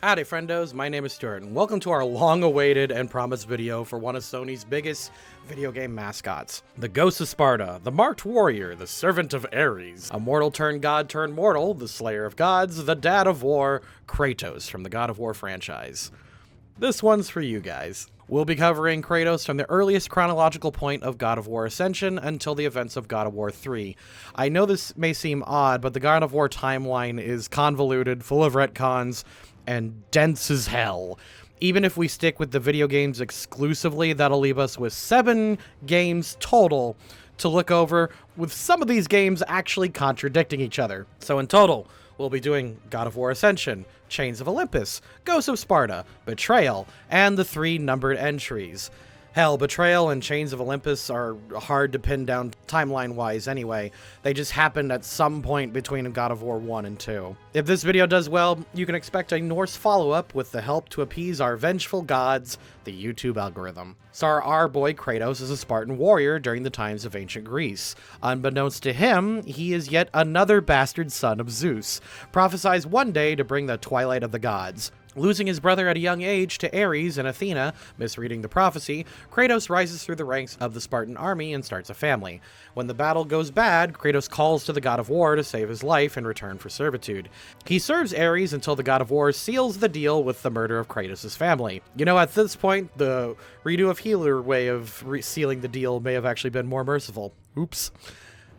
Howdy friendos, my name is Stuart, and welcome to our long-awaited and promised video for one of Sony's biggest video game mascots. The Ghost of Sparda, the marked warrior, the servant of Ares, a mortal turned god turned mortal, the slayer of gods, the dad of war, Kratos from the God of War franchise. This one's for you guys. We'll be covering Kratos from the earliest chronological point of God of War Ascension until the events of God of War 3. I know this may seem odd, but the God of War timeline is convoluted, full of retcons, and dense as hell. Even if we stick with the video games exclusively, that'll leave us with 7 games total to look over, with some of these games actually contradicting each other. So in total, we'll be doing God of War Ascension, Chains of Olympus, Ghost of Sparda, Betrayal, and the 3 numbered entries. Hell, Betrayal and Chains of Olympus are hard to pin down timeline-wise anyway. They just happened at some point between God of War 1 and 2. If this video does well, you can expect a Norse follow-up with the help to appease our vengeful gods, the YouTube algorithm. So our boy Kratos is a Spartan warrior during the times of ancient Greece. Unbeknownst to him, he is yet another bastard son of Zeus, prophesied one day to bring the twilight of the gods. Losing his brother at a young age to Ares and Athena, misreading the prophecy, Kratos rises through the ranks of the Spartan army and starts a family. When the battle goes bad, Kratos calls to the God of War to save his life in return for servitude. He serves Ares until the God of War seals the deal with the murder of Kratos' family. You know, at this point, the redo of healer way of sealing the deal may have actually been more merciful. Oops.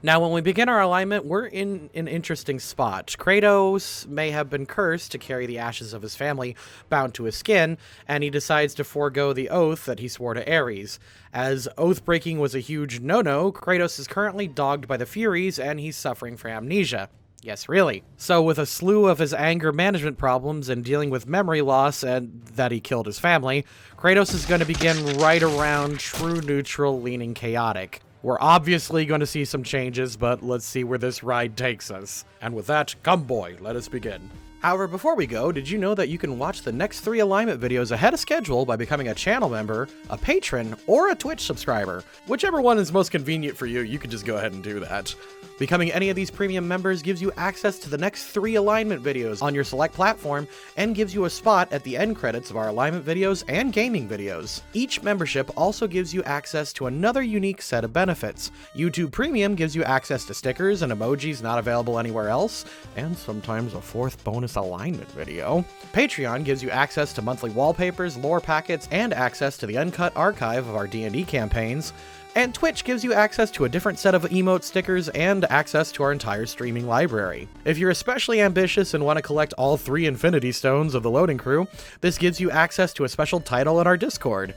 Now, when we begin our alignment, we're in an interesting spot. Kratos may have been cursed to carry the ashes of his family bound to his skin, and he decides to forego the oath that he swore to Ares. As oath-breaking was a huge no-no, Kratos is currently dogged by the Furies, and he's suffering from amnesia. Yes, really. So with a slew of his anger management problems and dealing with memory loss and that he killed his family, Kratos is going to begin right around true neutral leaning chaotic. We're obviously going to see some changes, but let's see where this ride takes us. And with that, come boy, let us begin. However, before we go, did you know that you can watch the next 3 alignment videos ahead of schedule by becoming a channel member, a patron, or a Twitch subscriber? Whichever one is most convenient for you, you can just go ahead and do that. Becoming any of these premium members gives you access to the next 3 alignment videos on your select platform and gives you a spot at the end credits of our alignment videos and gaming videos. Each membership also gives you access to another unique set of benefits. YouTube Premium gives you access to stickers and emojis not available anywhere else, and sometimes a 4th bonus alignment video. Patreon gives you access to monthly wallpapers, lore packets, and access to the uncut archive of our D&D campaigns. And Twitch gives you access to a different set of emote stickers and access to our entire streaming library. If you're especially ambitious and want to collect all 3 Infinity Stones of the Loading Crew, this gives you access to a special title in our Discord.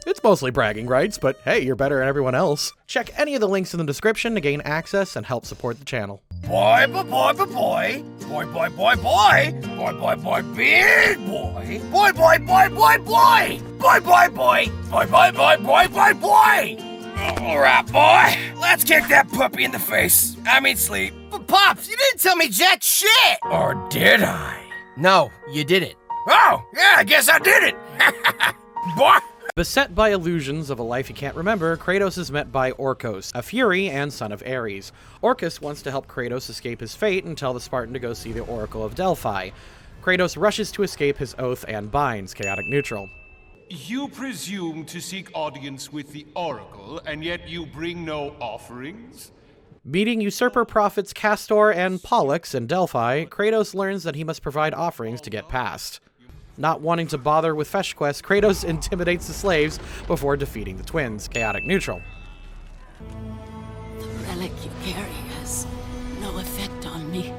It's mostly bragging rights, but hey, you're better than everyone else. Check any of the links in the description to gain access and help support the channel. Boy, boy, boy, boy, boy. Boy, boy, boy, boy. Boy, boy, boy, big boy. Boy, boy, boy, boy, boy. Boy, boy, boy. Boy, boy, boy, boy, boy, boy. All right, boy. Let's kick that puppy in the face. I mean, sleep. But Pops, you didn't tell me jack shit! Or did I? No, you didn't. Oh, yeah, I guess I did it. Boy. Beset by illusions of a life he can't remember, Kratos is met by Orcos, a Fury and son of Ares. Orcus wants to help Kratos escape his fate and tell the Spartan to go see the Oracle of Delphi. Kratos rushes to escape his oath and binds, chaotic neutral. You presume to seek audience with the Oracle, and yet you bring no offerings? Meeting usurper prophets Castor and Pollux in Delphi, Kratos learns that he must provide offerings to get past. Not wanting to bother with fetch quests, Kratos intimidates the slaves before defeating the twins, chaotic neutral. The relic you carry has no effect on me.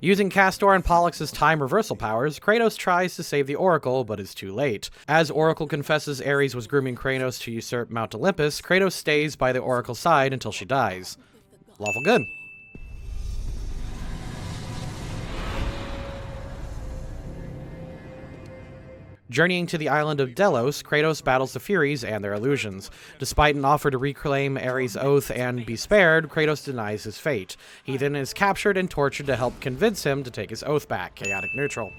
Using Castor and Pollux's time reversal powers, Kratos tries to save the Oracle, but is too late. As Oracle confesses Ares was grooming Kratos to usurp Mount Olympus, Kratos stays by the Oracle's side until she dies. Lawful good. Journeying to the island of Delos, Kratos battles the Furies and their illusions. Despite an offer to reclaim Ares' oath and be spared, Kratos denies his fate. He then is captured and tortured to help convince him to take his oath back, chaotic neutral.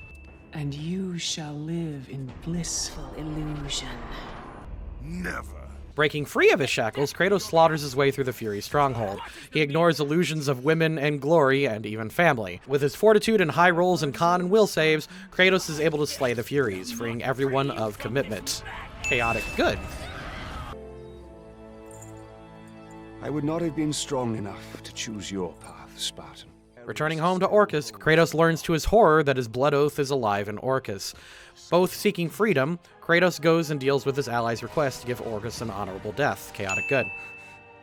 And you shall live in blissful illusion. Never. Breaking free of his shackles, Kratos slaughters his way through the Fury's stronghold. He ignores illusions of women and glory and even family. With his fortitude and high rolls in con and will saves, Kratos is able to slay the Furies, freeing everyone of commitment. Chaotic good. I would not have been strong enough to choose your path, Spartan. Returning home to Orcus, Kratos learns to his horror that his blood oath is alive in Orcus. Both seeking freedom, Kratos goes and deals with his allies' request to give Orcus an honorable death. Chaotic good.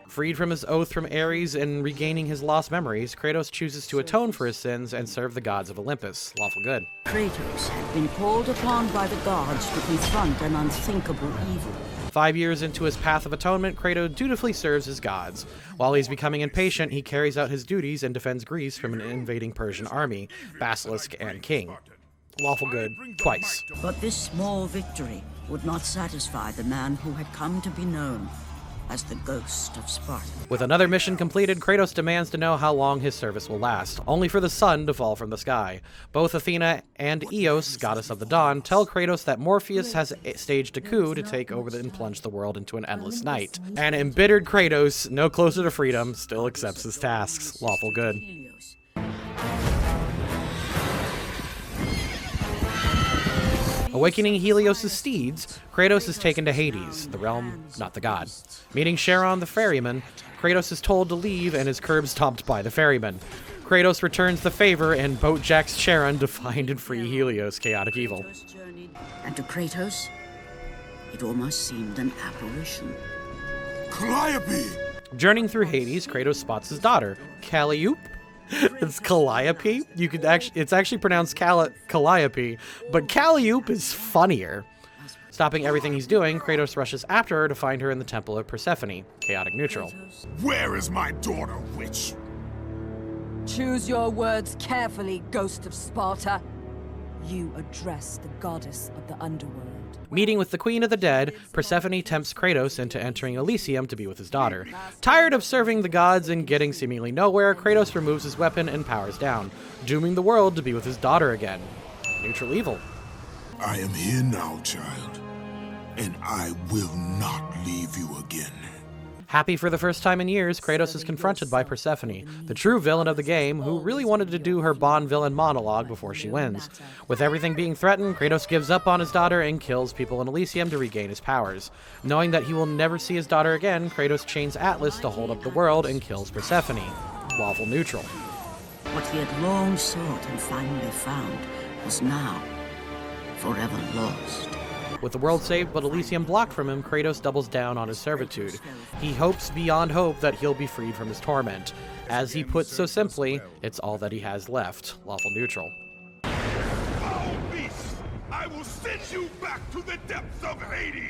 Freed from his oath from Ares and regaining his lost memories, Kratos chooses to atone for his sins and serve the gods of Olympus. Lawful good. Kratos had been called upon by the gods to confront an unthinkable evil. 5 years into his path of atonement, Kratos dutifully serves his gods. While he's becoming impatient, he carries out his duties and defends Greece from an invading Persian army, basilisk and king. Lawful good, twice. But this small victory would not satisfy the man who had come to be known as the Ghost of Sparda. With another mission completed, Kratos demands to know how long his service will last, only for the sun to fall from the sky. Both Athena and Eos, goddess of the dawn, tell Kratos that Morpheus has staged a coup to take over and plunge the world into an endless night. And embittered Kratos, no closer to freedom, still accepts his tasks. Lawful good. Awakening Helios' steeds, Kratos is taken to Hades, the realm, not the god. Meeting Charon the ferryman, Kratos is told to leave and is curb stomped by the ferryman. Kratos returns the favor and boat jacks Charon to find and free Helios, chaotic evil. And to Kratos, it almost seemed an apparition. Calliope! Journeying through Hades, Kratos spots his daughter, Calliope. It's Calliope. It's actually pronounced Calliope, but Calliope is funnier. Stopping everything he's doing, Kratos rushes after her to find her in the Temple of Persephone. Chaotic neutral. Where is my daughter, witch? Choose your words carefully, Ghost of Sparta. You address the goddess of the underworld. Meeting with the Queen of the Dead, Persephone tempts Kratos into entering Elysium to be with his daughter. Tired of serving the gods and getting seemingly nowhere, Kratos removes his weapon and powers down, dooming the world to be with his daughter again. Neutral evil. I am here now, child, and I will not leave you again. Happy for the first time in years, Kratos is confronted by Persephone, the true villain of the game, who really wanted to do her Bond villain monologue before she wins. With everything being threatened, Kratos gives up on his daughter and kills people in Elysium to regain his powers. Knowing that he will never see his daughter again, Kratos chains Atlas to hold up the world and kills Persephone. Lawful neutral. What he had long sought and finally found was now forever lost. With the world saved but Elysium blocked from him, Kratos doubles down on his servitude. He hopes beyond hope that he'll be freed from his torment. As he puts so simply, it's all that he has left. Lawful neutral. Foul beast! I will send you back to the depths of Hades!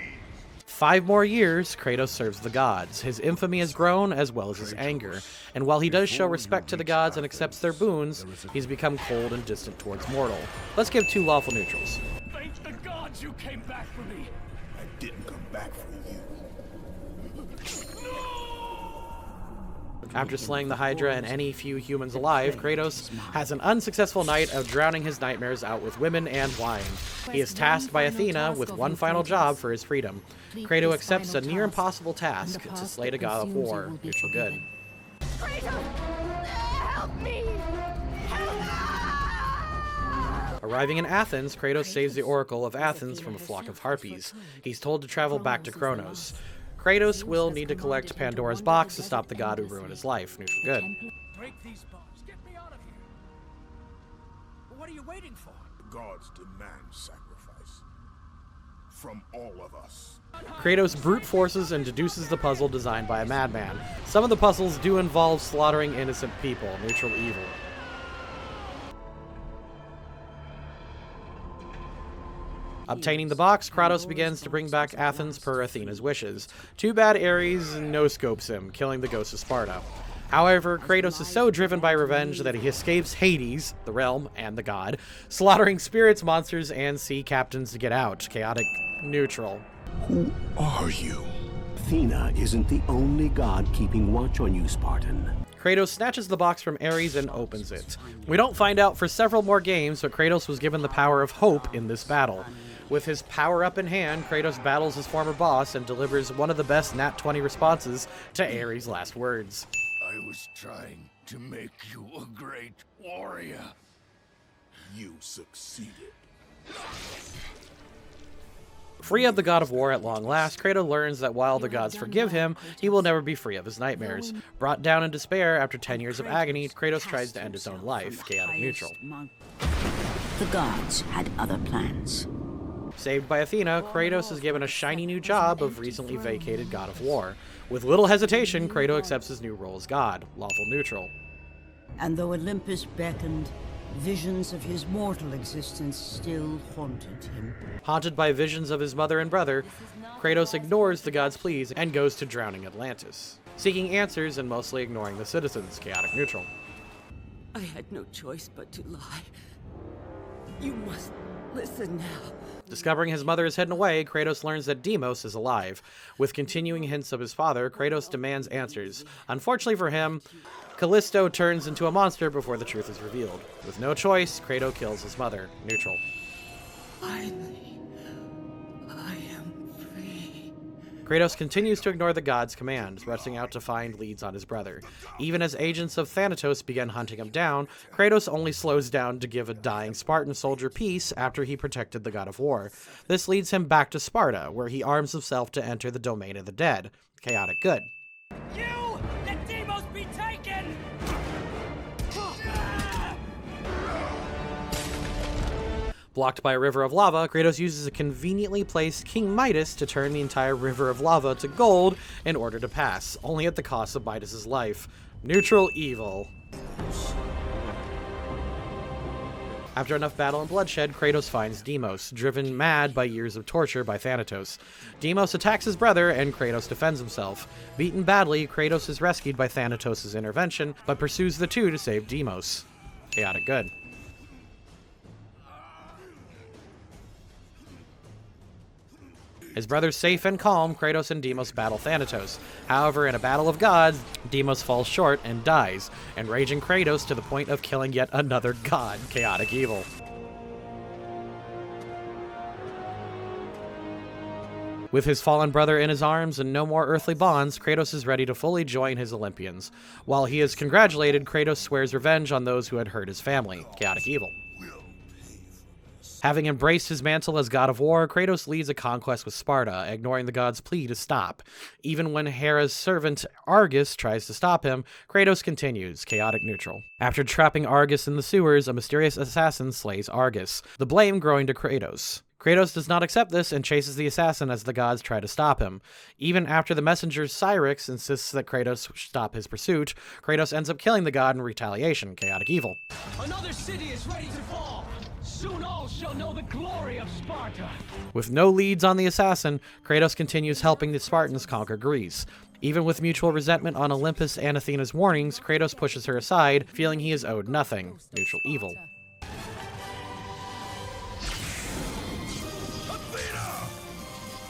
5 more years, Kratos serves the gods. His infamy has grown as well as his anger. And while he does show respect to the gods and accepts their boons, he's become cold and distant towards mortal. Let's give 2 lawful neutrals. Thank the gods you came back for me. I didn't come back for you. After slaying the Hydra and any few humans alive, Kratos has an unsuccessful night of drowning his nightmares out with women and wine. He is tasked by Athena with one final job for his freedom. Kratos accepts a near impossible task to slay the god of war. Neutral good. Arriving in Athens, Kratos saves the Oracle of Athens from a flock of harpies. He's told to travel back to Kronos. Kratos will need to collect Pandora's box to stop the god who ruined his life. Neutral good. Break these bombs. Get me out of here. What are you waiting for? The gods demand sacrifice. From all of us. Kratos brute forces and deduces the puzzle designed by a madman. Some of the puzzles do involve slaughtering innocent people. Neutral evil. Obtaining the box, Kratos begins to bring back Athens per Athena's wishes. Too bad Ares no-scopes him, killing the Ghost of Sparda. However, Kratos is so driven by revenge that he escapes Hades, the realm, and the god, slaughtering spirits, monsters, and sea captains to get out. Chaotic neutral. Who are you? Athena isn't the only god keeping watch on you, Spartan. Kratos snatches the box from Ares and opens it. We don't find out for several more games, but Kratos was given the power of hope in this battle. With his power up in hand, Kratos battles his former boss and delivers one of the best Nat 20 responses to Ares' last words. I was trying to make you a great warrior. You succeeded. Free of the god of war at long last, Kratos learns that while the gods forgive him, he will never be free of his nightmares. Brought down in despair after 10 years of agony, Kratos tries to end his own life, chaotic neutral. The gods had other plans. Saved by Athena, Kratos is given a shiny new job of recently vacated god of war. With little hesitation, Kratos accepts his new role as god, lawful neutral. And though Olympus beckoned, visions of his mortal existence still haunted him. Haunted by visions of his mother and brother, Kratos ignores the gods' pleas and goes to drowning Atlantis, seeking answers and mostly ignoring the citizens, chaotic neutral. I had no choice but to lie. You must listen now. Discovering his mother is hidden away, Kratos learns that Deimos is alive. With continuing hints of his father, Kratos demands answers. Unfortunately for him, Callisto turns into a monster before the truth is revealed. With no choice, Kratos kills his mother, neutral. Finally, I am free. Kratos continues to ignore the gods' commands, rushing out to find leads on his brother. Even as agents of Thanatos begin hunting him down, Kratos only slows down to give a dying Spartan soldier peace after he protected the god of war. This leads him back to Sparta, where he arms himself to enter the domain of the dead. Chaotic good. You! Let Deimos be taken! Blocked by a river of lava, Kratos uses a conveniently placed King Midas to turn the entire river of lava to gold in order to pass, only at the cost of Midas' life. Neutral evil. After enough battle and bloodshed, Kratos finds Deimos, driven mad by years of torture by Thanatos. Deimos attacks his brother, and Kratos defends himself. Beaten badly, Kratos is rescued by Thanatos' intervention, but pursues the two to save Deimos. Chaotic good. His brother's safe and calm, Kratos and Deimos battle Thanatos. However, in a battle of gods, Deimos falls short and dies, enraging Kratos to the point of killing yet another god, chaotic evil. With his fallen brother in his arms and no more earthly bonds, Kratos is ready to fully join his Olympians. While he is congratulated, Kratos swears revenge on those who had hurt his family, chaotic evil. Having embraced his mantle as god of war, Kratos leads a conquest with Sparta, ignoring the god's plea to stop. Even when Hera's servant Argus tries to stop him, Kratos continues, chaotic neutral. After trapping Argus in the sewers, a mysterious assassin slays Argus, the blame growing to Kratos. Kratos does not accept this and chases the assassin as the gods try to stop him. Even after the messenger Cyrix insists that Kratos stop his pursuit, Kratos ends up killing the god in retaliation, chaotic evil. Another city is ready to fall! Soon all shall know the glory of Sparta! With no leads on the assassin, Kratos continues helping the Spartans conquer Greece. Even with mutual resentment on Olympus and Athena's warnings, Kratos pushes her aside, feeling he is owed nothing. Neutral evil. Athena!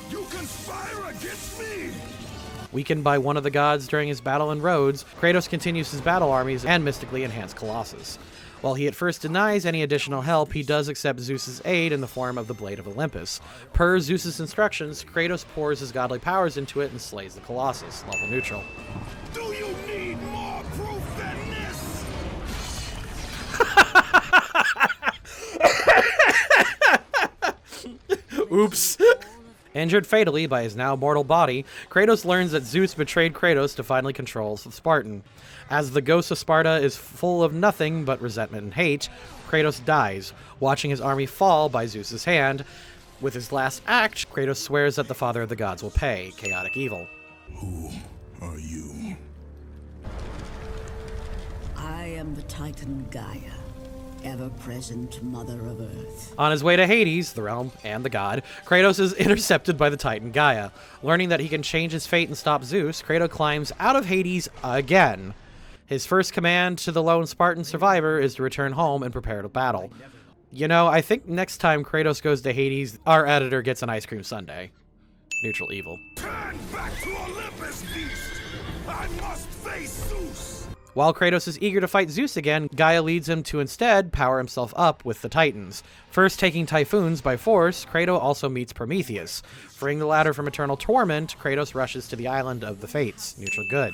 You conspire against me! Weakened by one of the gods during his battle in Rhodes, Kratos continues his battle armies and mystically enhanced Colossus. While he at first denies any additional help, he does accept Zeus's aid in the form of the Blade of Olympus. Per Zeus's instructions, Kratos pours his godly powers into it and slays the Colossus, level neutral. Do you need more proof than this? Oops. Injured fatally by his now mortal body, Kratos learns that Zeus betrayed Kratos to finally control the Spartan. As the Ghost of Sparda is full of nothing but resentment and hate, Kratos dies, watching his army fall by Zeus's hand. With his last act, Kratos swears that the father of the gods will pay, chaotic evil. Who are you? I am the Titan Gaia, ever-present Mother of Earth. On his way to Hades, the realm and the god, Kratos is intercepted by the Titan Gaia. Learning that he can change his fate and stop Zeus, Kratos climbs out of Hades again. His first command to the lone Spartan survivor is to return home and prepare to battle. You know, I think next time Kratos goes to Hades, our editor gets an ice cream sundae. Neutral evil. Turn back to Olympus, beast! I must face Zeus! While Kratos is eager to fight Zeus again, Gaia leads him to instead power himself up with the Titans. First taking Typhoons by force, Kratos also meets Prometheus. Freeing the latter from eternal torment, Kratos rushes to the island of the Fates, neutral good.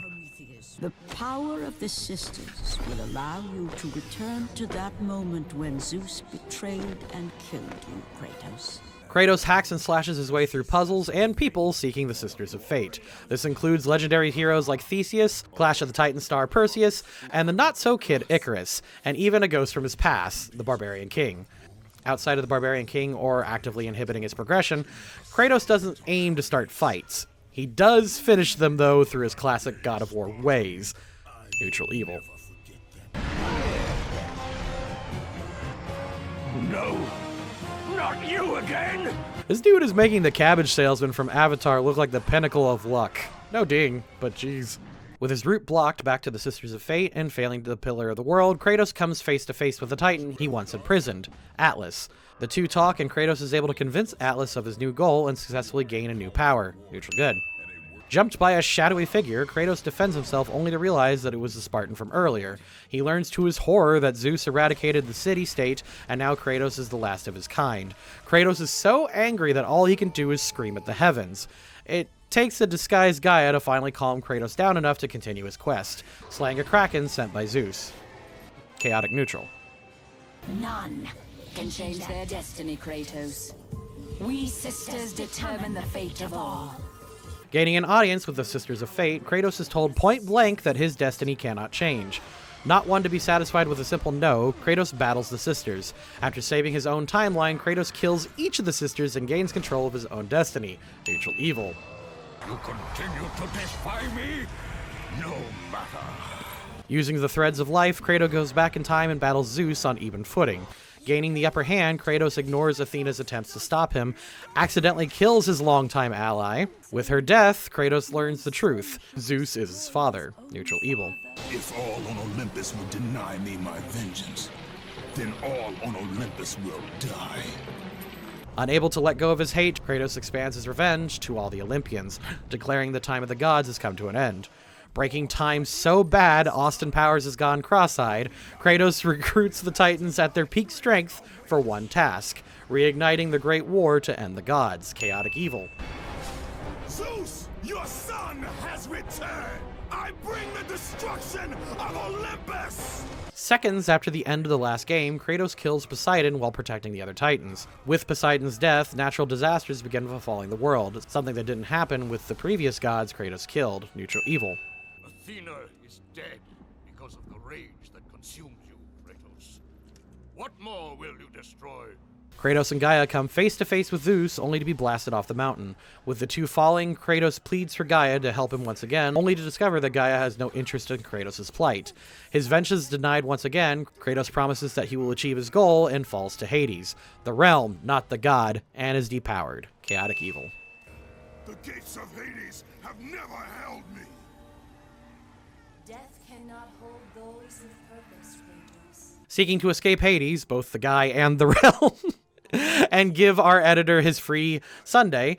The power of the sisters will allow you to return to that moment when Zeus betrayed and killed you, Kratos. Kratos hacks and slashes his way through puzzles and people seeking the Sisters of Fate. This includes legendary heroes like Theseus, Clash of the Titan star Perseus, and the not-so-kid Icarus, and even a ghost from his past, the Barbarian King. Outside of the Barbarian King, or actively inhibiting his progression, Kratos doesn't aim to start fights. He does finish them, though, through his classic God of War ways. Neutral evil. No, not you again! This dude is making the cabbage salesman from Avatar look like the pinnacle of luck. No ding, but jeez. With his route blocked back to the Sisters of Fate and failing to the Pillar of the World, Kratos comes face to face with the Titan he once imprisoned, Atlas. The two talk and Kratos is able to convince Atlas of his new goal and successfully gain a new power. Neutral good. Jumped by a shadowy figure, Kratos defends himself only to realize that it was the Spartan from earlier. He learns to his horror that Zeus eradicated the city-state, and now Kratos is the last of his kind. Kratos is so angry that all he can do is scream at the heavens. It takes a disguised Gaia to finally calm Kratos down enough to continue his quest, slaying a kraken sent by Zeus. Chaotic neutral. None can change their destiny, Kratos. We sisters determine the fate of all. Gaining an audience with the Sisters of Fate, Kratos is told point blank that his destiny cannot change. Not one to be satisfied with a simple no, Kratos battles the sisters. After saving his own timeline, Kratos kills each of the sisters and gains control of his own destiny. Neutral evil. You continue to defy me? No matter. Using the threads of life, Kratos goes back in time and battles Zeus on even footing. Gaining the upper hand, Kratos ignores Athena's attempts to stop him, accidentally kills his longtime ally. With her death, Kratos learns the truth. Zeus is his father. Neutral evil. If all on Olympus will deny me my vengeance, then all on Olympus will die. Unable to let go of his hate, Kratos expands his revenge to all the Olympians, declaring the time of the gods has come to an end. Breaking time so bad, Austin Powers has gone cross-eyed, Kratos recruits the Titans at their peak strength for one task, reigniting the Great War to end the gods. Chaotic evil. Zeus, your son has returned! I bring the destruction of Olympus! Seconds after the end of the last game, Kratos kills Poseidon while protecting the other Titans. With Poseidon's death, natural disasters begin befalling the world, something that didn't happen with the previous gods Kratos killed. Neutral evil. Athena is dead because of the rage that consumes you, Kratos. What more will you destroy? Kratos and Gaia come face to face with Zeus, only to be blasted off the mountain. With the two falling, Kratos pleads for Gaia to help him once again, only to discover that Gaia has no interest in Kratos' plight. His vengeance denied once again, Kratos promises that he will achieve his goal and falls to Hades, the realm, not the god, and is depowered. Chaotic evil. The gates of Hades have never held me. Death cannot hold those of purpose, Kratos. Seeking to escape Hades, both the guy and the realm, and give our editor his free Sunday,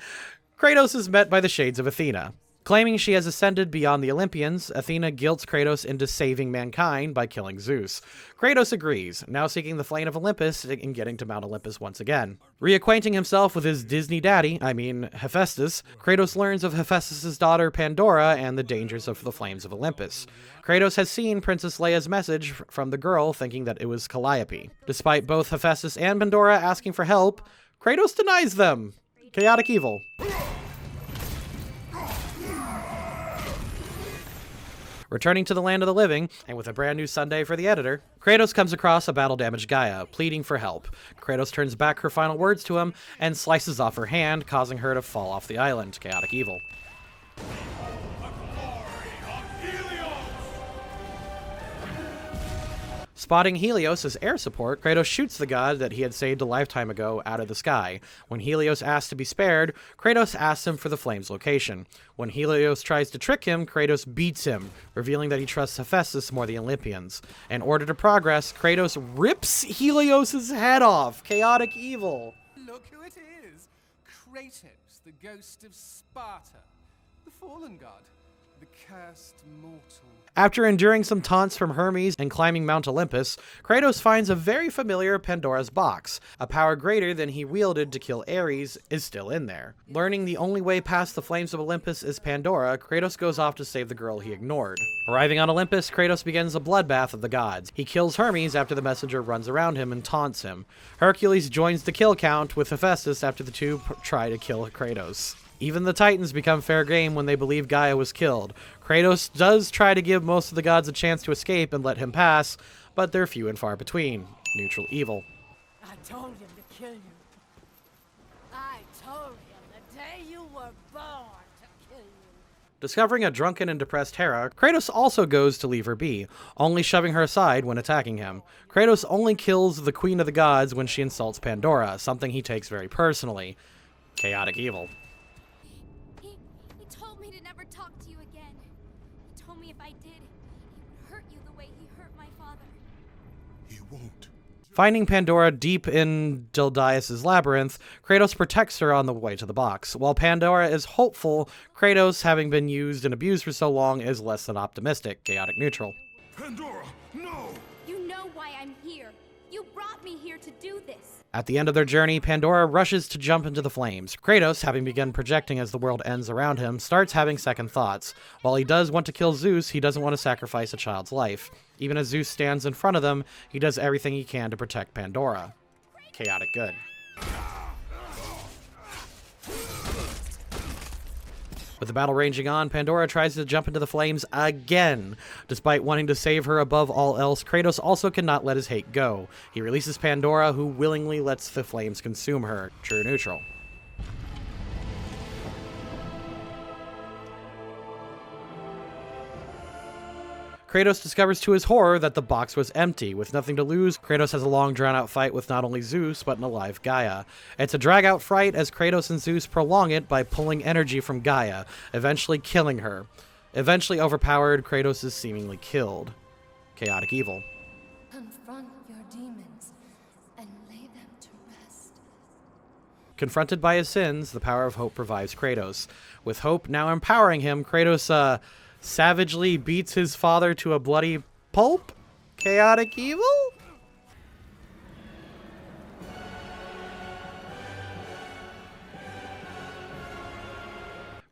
Kratos is met by the shades of Athena. Claiming she has ascended beyond the Olympians, Athena guilts Kratos into saving mankind by killing Zeus. Kratos agrees, now seeking the flame of Olympus and getting to Mount Olympus once again. Reacquainting himself with his Disney daddy, Hephaestus, Kratos learns of Hephaestus' daughter Pandora and the dangers of the flames of Olympus. Kratos has seen Princess Leia's message from the girl, thinking that it was Calliope. Despite both Hephaestus and Pandora asking for help, Kratos denies them. Chaotic evil. Returning to the land of the living, and with a brand new Sunday for the editor, Kratos comes across a battle-damaged Gaia, pleading for help. Kratos turns back her final words to him and slices off her hand, causing her to fall off the island. Chaotic evil. Spotting Helios as air support, Kratos shoots the god that he had saved a lifetime ago out of the sky. When Helios asks to be spared, Kratos asks him for the flame's location. When Helios tries to trick him, Kratos beats him, revealing that he trusts Hephaestus more than the Olympians. In order to progress, Kratos rips Helios' head off. Chaotic evil. Look who it is! Kratos, the Ghost of Sparta. The fallen god. The cursed mortal. After enduring some taunts from Hermes and climbing Mount Olympus, Kratos finds a very familiar Pandora's box. A power greater than he wielded to kill Ares is still in there. Learning the only way past the flames of Olympus is Pandora, Kratos goes off to save the girl he ignored. Arriving on Olympus, Kratos begins a bloodbath of the gods. He kills Hermes after the messenger runs around him and taunts him. Hercules joins the kill count with Hephaestus after the two try to kill Kratos. Even the Titans become fair game when they believe Gaia was killed. Kratos does try to give most of the gods a chance to escape and let him pass, but they're few and far between. Neutral evil. I told him to kill you. I told him the day you were born to kill you. Discovering a drunken and depressed Hera, Kratos also goes to leave her be, only shoving her aside when attacking him. Kratos only kills the Queen of the Gods when she insults Pandora, something he takes very personally. Chaotic evil. He told me to never talk to you again. He told me if I did, he would hurt you the way he hurt my father. He won't. Finding Pandora deep in Dildias' labyrinth, Kratos protects her on the way to the box. While Pandora is hopeful, Kratos, having been used and abused for so long, is less than optimistic. Chaotic neutral. Pandora, no! You know why I'm here. You brought me here to do this. At the end of their journey, Pandora rushes to jump into the flames. Kratos, having begun projecting as the world ends around him, starts having second thoughts. While he does want to kill Zeus, he doesn't want to sacrifice a child's life. Even as Zeus stands in front of them, he does everything he can to protect Pandora. Chaotic good. With the battle raging on, Pandora tries to jump into the flames again. Despite wanting to save her above all else, Kratos also cannot let his hate go. He releases Pandora, who willingly lets the flames consume her. True neutral. Kratos discovers to his horror that the box was empty. With nothing to lose, Kratos has a long drawn-out fight with not only Zeus, but an alive Gaia. It's a drag-out fight as Kratos and Zeus prolong it by pulling energy from Gaia, eventually killing her. Eventually overpowered, Kratos is seemingly killed. Chaotic evil. Confront your demons and lay them to rest. Confronted by his sins, the power of hope revives Kratos. With hope now empowering him, Kratos, savagely beats his father to a bloody pulp? Chaotic evil?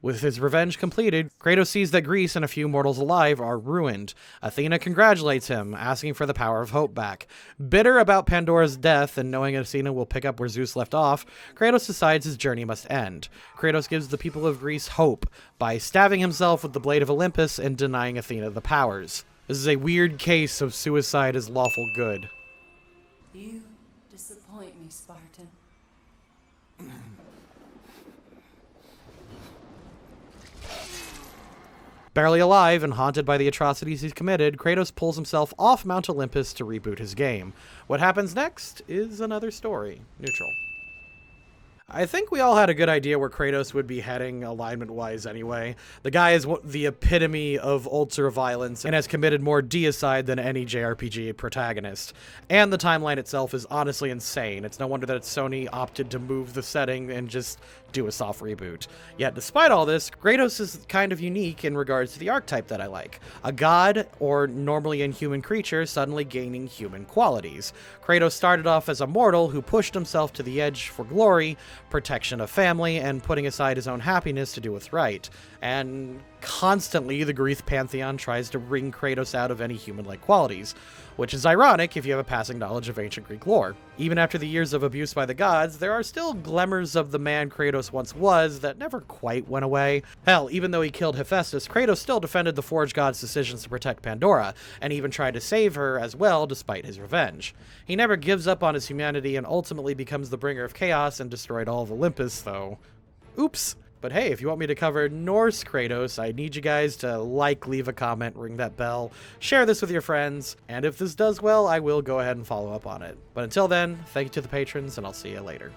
With his revenge completed, Kratos sees that Greece and a few mortals alive are ruined. Athena congratulates him, asking for the power of hope back. Bitter about Pandora's death and knowing Athena will pick up where Zeus left off, Kratos decides his journey must end. Kratos gives the people of Greece hope by stabbing himself with the blade of Olympus and denying Athena the powers. This is a weird case of suicide as lawful good. You disappoint me, Spartan. Barely alive and haunted by the atrocities he's committed, Kratos pulls himself off Mount Olympus to reboot his game. What happens next is another story. Neutral. I think we all had a good idea where Kratos would be heading alignment-wise anyway. The guy is the epitome of ultra-violence and has committed more deicide than any JRPG protagonist. And the timeline itself is honestly insane. It's no wonder that Sony opted to move the setting and just do a soft reboot. Yet despite all this, Kratos is kind of unique in regards to the archetype that I like. A god, or normally inhuman creature, suddenly gaining human qualities. Kratos started off as a mortal who pushed himself to the edge for glory, protection of family, and putting aside his own happiness to do what's right. And constantly, the Greek pantheon tries to wring Kratos out of any human-like qualities, which is ironic if you have a passing knowledge of ancient Greek lore. Even after the years of abuse by the gods, there are still glimmers of the man Kratos once was that never quite went away. Hell, even though he killed Hephaestus, Kratos still defended the Forge god's decisions to protect Pandora, and even tried to save her as well despite his revenge. He never gives up on his humanity and ultimately becomes the bringer of chaos and destroyed all of Olympus, though. Oops. But hey, if you want me to cover Norse Kratos, I need you guys to like, leave a comment, ring that bell, share this with your friends, and if this does well, I will go ahead and follow up on it. But until then, thank you to the patrons, and I'll see you later.